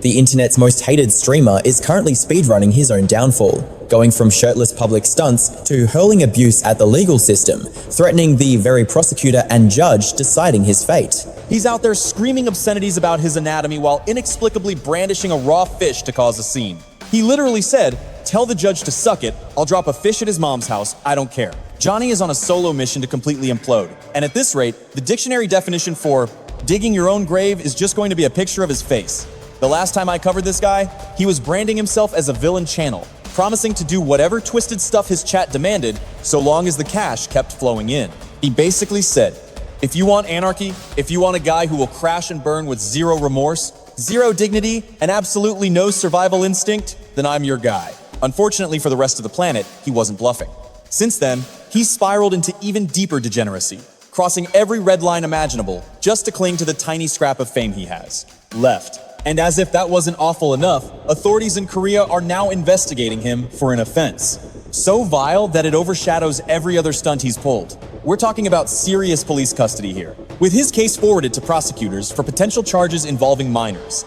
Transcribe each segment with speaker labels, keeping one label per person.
Speaker 1: The internet's most hated streamer is currently speedrunning his own downfall, going from shirtless public stunts to hurling abuse at the legal system, threatening the very prosecutor and judge deciding his fate.
Speaker 2: He's out there screaming obscenities about his anatomy while inexplicably brandishing a raw fish to cause a scene. He literally said, "Tell the judge to suck it, I'll drop a fish at his mom's house, I don't care." Johnny is on a solo mission to completely implode, and at this rate, the dictionary definition for digging your own grave is just going to be a picture of his face. The last time I covered this guy, he was branding himself as a villain channel, promising to do whatever twisted stuff his chat demanded so long as the cash kept flowing in. He basically said, if you want anarchy, if you want a guy who will crash and burn with zero remorse, zero dignity, and absolutely no survival instinct, then I'm your guy. Unfortunately for the rest of the planet, he wasn't bluffing. Since then, he's spiraled into even deeper degeneracy, crossing every red line imaginable just to cling to the tiny scrap of fame he has left. And as if that wasn't awful enough, authorities in Korea are now investigating him for an offense so vile that it overshadows every other stunt he's pulled. We're talking about serious police custody here, with his case forwarded to prosecutors for potential charges involving minors.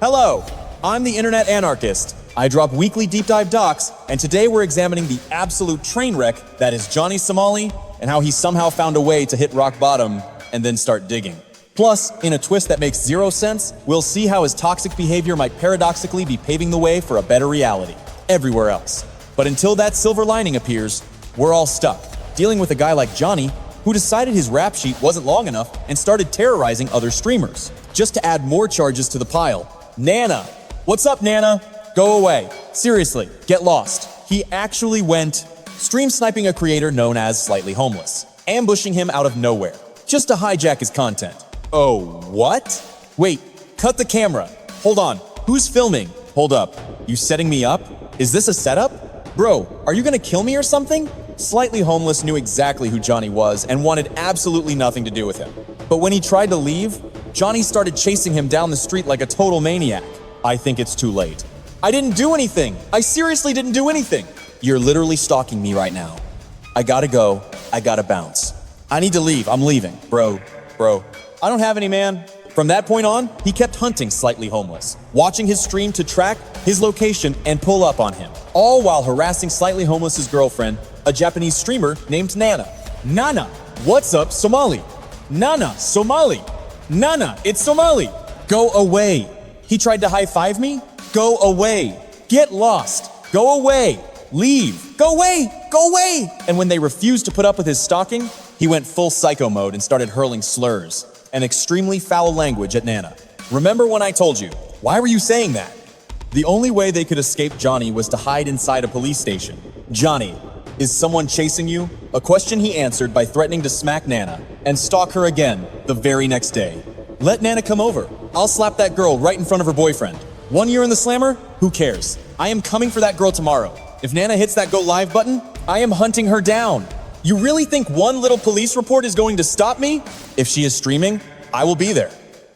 Speaker 2: Hello, I'm the Internet Anarchist. I drop weekly deep dive docs, and today we're examining the absolute train wreck that is Johnny Somali and how he somehow found a way to hit rock bottom and then start digging. Plus, in a twist that makes zero sense, we'll see how his toxic behavior might paradoxically be paving the way for a better reality everywhere else. But until that silver lining appears, we're all stuck, dealing with a guy like Johnny who decided his rap sheet wasn't long enough and started terrorizing other streamers, just to add more charges to the pile. Nana! What's up, Nana? Go away. Seriously, get lost. He actually went stream sniping a creator known as Slightly Homeless, ambushing him out of nowhere, just to hijack his content. Oh, what? Wait, cut the camera. Hold on, who's filming? Hold up, you setting me up? Is this a setup? Bro, are you gonna kill me or something? Slightly Homeless knew exactly who Johnny was and wanted absolutely nothing to do with him. But when he tried to leave, Johnny started chasing him down the street like a total maniac. I think it's too late. I didn't do anything. I seriously didn't do anything. You're literally stalking me right now. I gotta go. I gotta bounce. I need to leave. I'm leaving. Bro. I don't have any, man. From that point on, he kept hunting Slightly Homeless, watching his stream to track his location and pull up on him, all while harassing Slightly Homeless's girlfriend, a Japanese streamer named Nana. Nana, what's up, Somali? Nana, Somali. Nana, it's Somali. Go away. He tried to high-five me? Go away. Get lost. Go away. Leave. Go away. Go away. And when they refused to put up with his stalking, he went full psycho mode and started hurling slurs and extremely foul language at Nana. Remember when I told you? Why were you saying that? The only way they could escape Johnny was to hide inside a police station. Johnny, is someone chasing you? A question he answered by threatening to smack Nana and stalk her again the very next day. Let Nana come over. I'll slap that girl right in front of her boyfriend. 1 year in the slammer? Who cares? I am coming for that girl tomorrow. If Nana hits that go live button, I am hunting her down. You really think one little police report is going to stop me? If she is streaming, I will be there.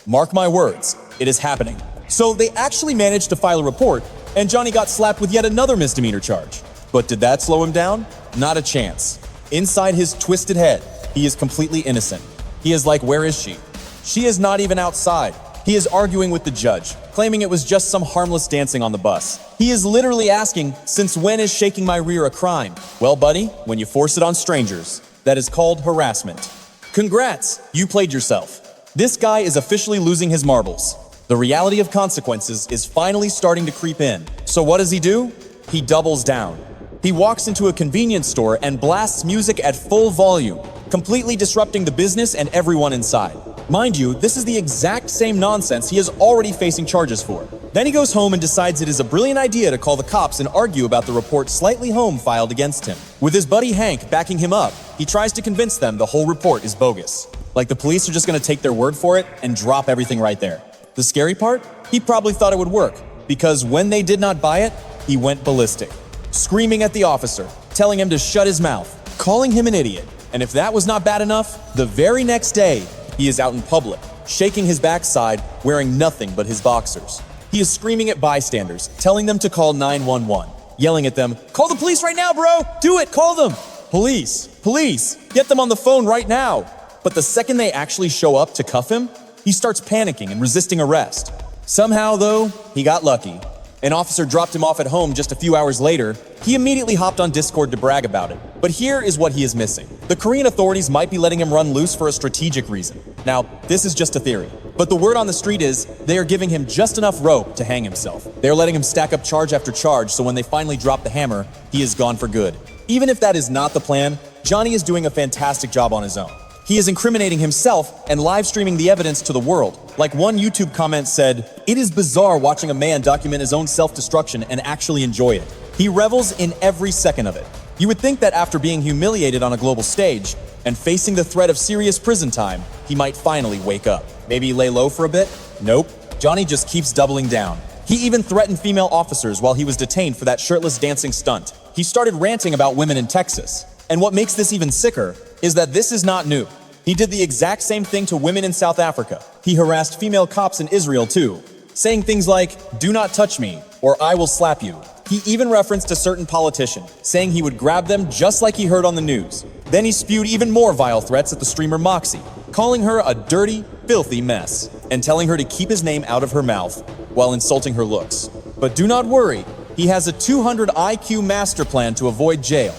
Speaker 2: Mark my words, it is happening. So they actually managed to file a report, and Johnny got slapped with yet another misdemeanor charge. But did that slow him down? Not a chance. Inside his twisted head, he is completely innocent. He is like, where is she? She is not even outside. He is arguing with the judge, claiming it was just some harmless dancing on the bus. He is literally asking, since when is shaking my rear a crime? Well, buddy, when you force it on strangers, that is called harassment. Congrats, you played yourself. This guy is officially losing his marbles. The reality of consequences is finally starting to creep in. So what does he do? He doubles down. He walks into a convenience store and blasts music at full volume, completely disrupting the business and everyone inside. Mind you, this is the exact same nonsense he is already facing charges for. Then he goes home and decides it is a brilliant idea to call the cops and argue about the report Slightly Home filed against him. With his buddy Hank backing him up, he tries to convince them the whole report is bogus. Like the police are just gonna take their word for it and drop everything right there. The scary part? He probably thought it would work, because when they did not buy it, he went ballistic, screaming at the officer, telling him to shut his mouth, calling him an idiot. And if that was not bad enough, the very next day, he is out in public, shaking his backside, wearing nothing but his boxers. He is screaming at bystanders, telling them to call 911, yelling at them, "Call the police right now, bro! Do it, call them! Police, police, get them on the phone right now!" But the second they actually show up to cuff him, he starts panicking and resisting arrest. Somehow, though, he got lucky. An officer dropped him off at home just a few hours later. He immediately hopped on Discord to brag about it. But here is what he is missing. The Korean authorities might be letting him run loose for a strategic reason. Now, this is just a theory, but the word on the street is they are giving him just enough rope to hang himself. They are letting him stack up charge after charge, so when they finally drop the hammer, he is gone for good. Even if that is not the plan, Johnny is doing a fantastic job on his own. He is incriminating himself and live streaming the evidence to the world. Like one YouTube comment said, "It is bizarre watching a man document his own self-destruction and actually enjoy it. He revels in every second of it." You would think that after being humiliated on a global stage and facing the threat of serious prison time, he might finally wake up. Maybe lay low for a bit? Nope. Johnny just keeps doubling down. He even threatened female officers while he was detained for that shirtless dancing stunt. He started ranting about women in Texas. And what makes this even sicker is that this is not new. He did the exact same thing to women in South Africa. He harassed female cops in Israel too, saying things like, "Do not touch me," or "I will slap you." He even referenced a certain politician, saying he would grab them just like he heard on the news. Then he spewed even more vile threats at the streamer Moxie, calling her a dirty, filthy mess, and telling her to keep his name out of her mouth while insulting her looks. But do not worry, he has a 200 IQ master plan to avoid jail.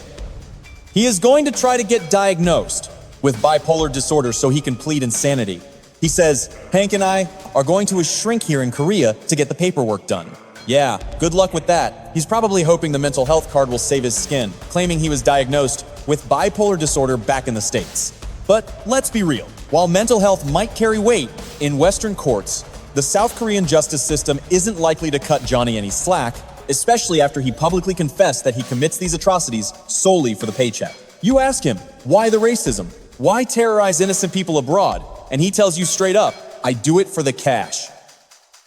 Speaker 2: He is going to try to get diagnosed with bipolar disorder so he can plead insanity. He says, "Hank and I are going to a shrink here in Korea to get the paperwork done." Yeah, good luck with that. He's probably hoping the mental health card will save his skin, claiming he was diagnosed with bipolar disorder back in the States. But let's be real. While mental health might carry weight in Western courts, the South Korean justice system isn't likely to cut Johnny any slack, especially after he publicly confessed that he commits these atrocities solely for the paycheck. You ask him, why the racism? Why terrorize innocent people abroad? And he tells you straight up, "I do it for the cash."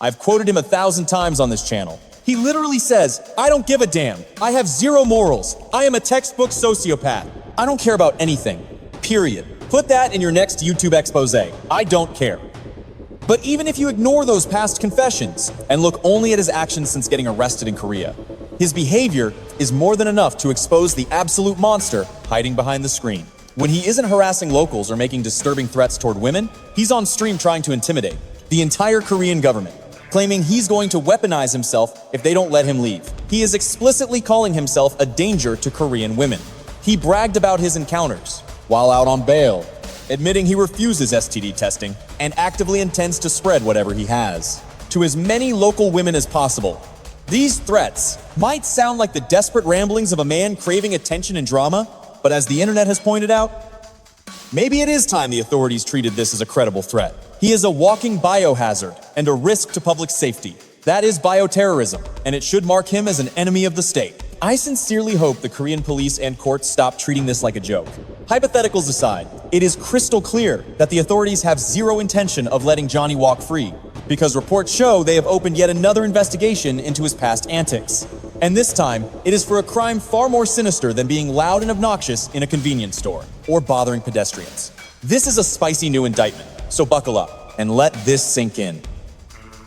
Speaker 2: I've quoted him 1,000 times on this channel. He literally says, "I don't give a damn. I have zero morals. I am a textbook sociopath. I don't care about anything. Period." Put that in your next YouTube expose. I don't care. But even if you ignore those past confessions and look only at his actions since getting arrested in Korea, his behavior is more than enough to expose the absolute monster hiding behind the screen. When he isn't harassing locals or making disturbing threats toward women, he's on stream trying to intimidate the entire Korean government, claiming he's going to weaponize himself if they don't let him leave. He is explicitly calling himself a danger to Korean women. He bragged about his encounters while out on bail, admitting he refuses STD testing and actively intends to spread whatever he has to as many local women as possible. These threats might sound like the desperate ramblings of a man craving attention and drama, but as the internet has pointed out, maybe it is time the authorities treated this as a credible threat. He is a walking biohazard and a risk to public safety. That is bioterrorism, and it should mark him as an enemy of the state. I sincerely hope the Korean police and courts stop treating this like a joke. Hypotheticals aside, it is crystal clear that the authorities have zero intention of letting Johnny walk free, because reports show they have opened yet another investigation into his past antics. And this time, it is for a crime far more sinister than being loud and obnoxious in a convenience store or bothering pedestrians. This is a spicy new indictment, so buckle up and let this sink in.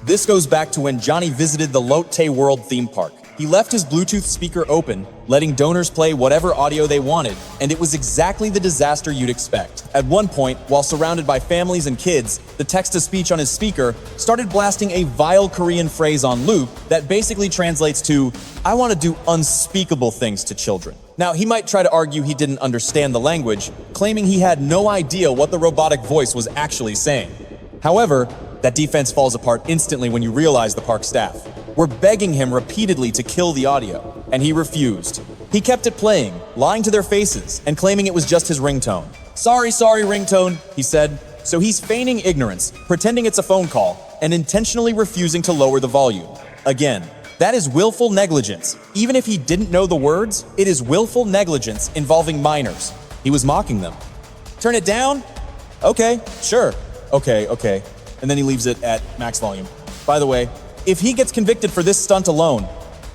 Speaker 2: This goes back to when Johnny visited the Lotte World theme park. He left his Bluetooth speaker open, letting donors play whatever audio they wanted, and it was exactly the disaster you'd expect. At one point, while surrounded by families and kids, the text-to-speech on his speaker started blasting a vile Korean phrase on loop that basically translates to, "I want to do unspeakable things to children." Now, he might try to argue he didn't understand the language, claiming he had no idea what the robotic voice was actually saying. However, that defense falls apart instantly when you realize the park staff were begging him repeatedly to kill the audio, and he refused. He kept it playing, lying to their faces, and claiming it was just his ringtone. Sorry, ringtone," he said. So he's feigning ignorance, pretending it's a phone call, and intentionally refusing to lower the volume. Again, that is willful negligence. Even if he didn't know the words, it is willful negligence involving minors. He was mocking them. Turn it down? Okay, sure. Okay. And then he leaves it at max volume. By the way, if he gets convicted for this stunt alone,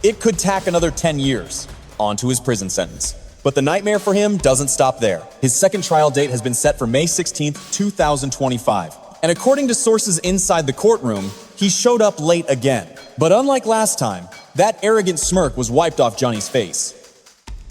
Speaker 2: it could tack another 10 years onto his prison sentence. But the nightmare for him doesn't stop there. His second trial date has been set for May 16th, 2025. And according to sources inside the courtroom, he showed up late again. But unlike last time, that arrogant smirk was wiped off Johnny's face.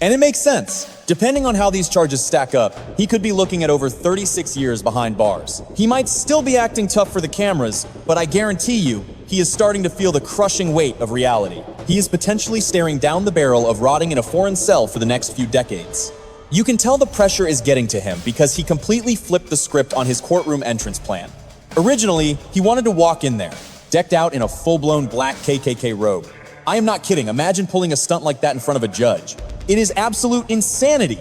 Speaker 2: And it makes sense. Depending on how these charges stack up, he could be looking at over 36 years behind bars. He might still be acting tough for the cameras, but I guarantee you, he is starting to feel the crushing weight of reality. He is potentially staring down the barrel of rotting in a foreign cell for the next few decades. You can tell the pressure is getting to him because he completely flipped the script on his courtroom entrance plan. Originally, he wanted to walk in there, decked out in a full-blown black KKK robe. I am not kidding. Imagine pulling a stunt like that in front of a judge. It is absolute insanity.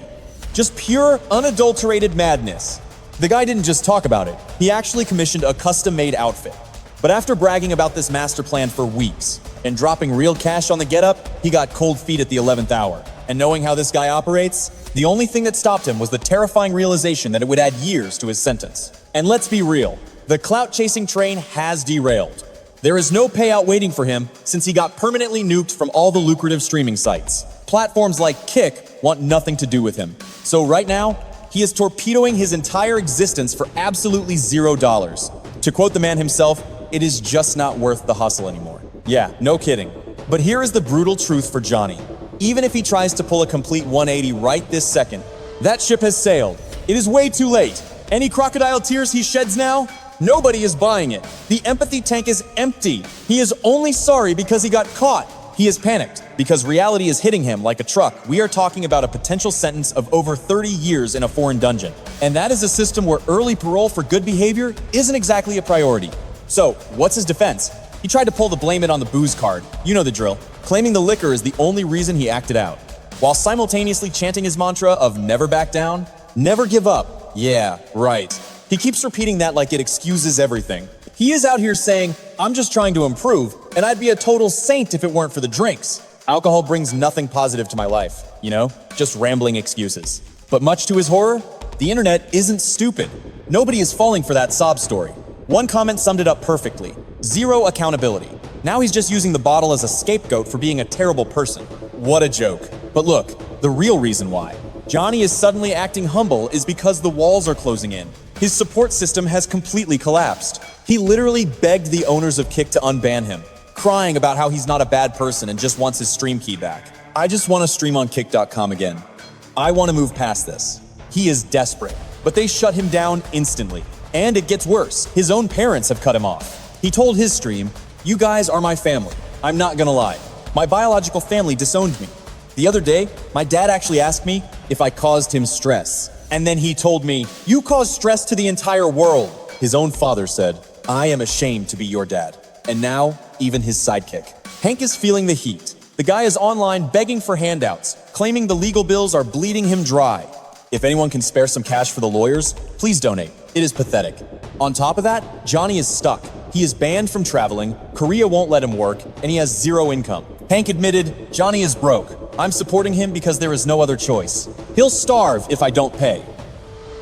Speaker 2: Just pure, unadulterated madness. The guy didn't just talk about it. He actually commissioned a custom-made outfit. But after bragging about this master plan for weeks and dropping real cash on the getup, he got cold feet at the 11th hour. And knowing how this guy operates, the only thing that stopped him was the terrifying realization that it would add years to his sentence. And let's be real, the clout-chasing train has derailed. There is no payout waiting for him since he got permanently nuked from all the lucrative streaming sites. Platforms like Kick want nothing to do with him. So right now, he is torpedoing his entire existence for absolutely $0. To quote the man himself, it is just not worth the hustle anymore. Yeah, no kidding. But here is the brutal truth for Johnny. Even if he tries to pull a complete 180 right this second, that ship has sailed. It is way too late. Any crocodile tears he sheds now? Nobody is buying it. The empathy tank is empty. He is only sorry because he got caught. He is panicked because reality is hitting him like a truck. We are talking about a potential sentence of over 30 years in a foreign dungeon. And that is a system where early parole for good behavior isn't exactly a priority. So, what's his defense? He tried to pull the blame it on the booze card. You know the drill. Claiming the liquor is the only reason he acted out, while simultaneously chanting his mantra of never back down, never give up. Yeah, right. He keeps repeating that like it excuses everything. He is out here saying, I'm just trying to improve, and I'd be a total saint if it weren't for the drinks. Alcohol brings nothing positive to my life, you know? Just rambling excuses. But much to his horror, the internet isn't stupid. Nobody is falling for that sob story. One comment summed it up perfectly. Zero accountability. Now he's just using the bottle as a scapegoat for being a terrible person. What a joke. But look, the real reason why Johnny is suddenly acting humble is because the walls are closing in. His support system has completely collapsed. He literally begged the owners of Kick to unban him, crying about how he's not a bad person and just wants his stream key back. I just want to stream on Kick.com again. I want to move past this. He is desperate, but they shut him down instantly. And it gets worse. His own parents have cut him off. He told his stream, "You guys are my family. I'm not gonna lie. My biological family disowned me. The other day, my dad actually asked me if I caused him stress. And then he told me, you caused stress to the entire world." His own father said, "I am ashamed to be your dad." And now, even his sidekick. Hank is feeling the heat. The guy is online begging for handouts, claiming the legal bills are bleeding him dry. If anyone can spare some cash for the lawyers, please donate. It is pathetic. On top of that, Johnny is stuck. He is banned from traveling, Korea won't let him work, and he has zero income. Hank admitted, "Johnny is broke. I'm supporting him because there is no other choice. He'll starve if I don't pay."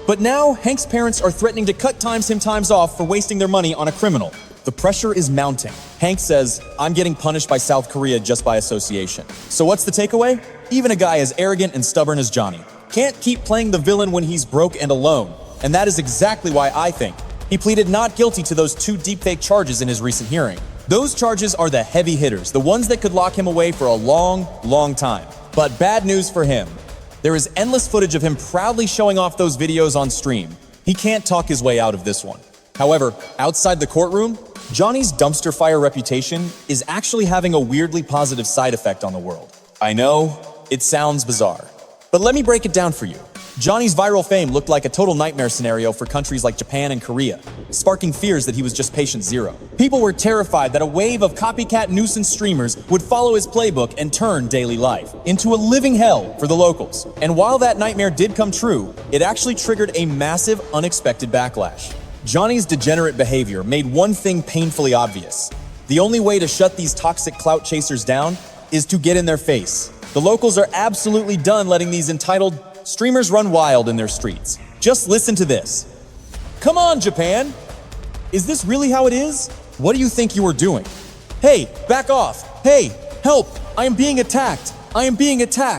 Speaker 2: But now, Hank's parents are threatening to cut him times off for wasting their money on a criminal. The pressure is mounting. Hank says, "I'm getting punished by South Korea just by association." So what's the takeaway? Even a guy as arrogant and stubborn as Johnny can't keep playing the villain when he's broke and alone. And that is exactly why I think he pleaded not guilty to those 2 deepfake charges in his recent hearing. Those charges are the heavy hitters, the ones that could lock him away for a long, long time. But bad news for him. There is endless footage of him proudly showing off those videos on stream. He can't talk his way out of this one. However, outside the courtroom, Johnny's dumpster fire reputation is actually having a weirdly positive side effect on the world. I know, it sounds bizarre. But let me break it down for you. Johnny's viral fame looked like a total nightmare scenario for countries like Japan and Korea, sparking fears that he was just patient zero. People were terrified that a wave of copycat nuisance streamers would follow his playbook and turn daily life into a living hell for the locals. And while that nightmare did come true, it actually triggered a massive, unexpected backlash. Johnny's degenerate behavior made one thing painfully obvious. The only way to shut these toxic clout chasers down is to get in their face. The locals are absolutely done letting these entitled streamers run wild in their streets. Just listen to this. Come on, Japan! Is this really how it is? What do you think you are doing? Hey, back off! Hey, help! I am being attacked! I am being attacked!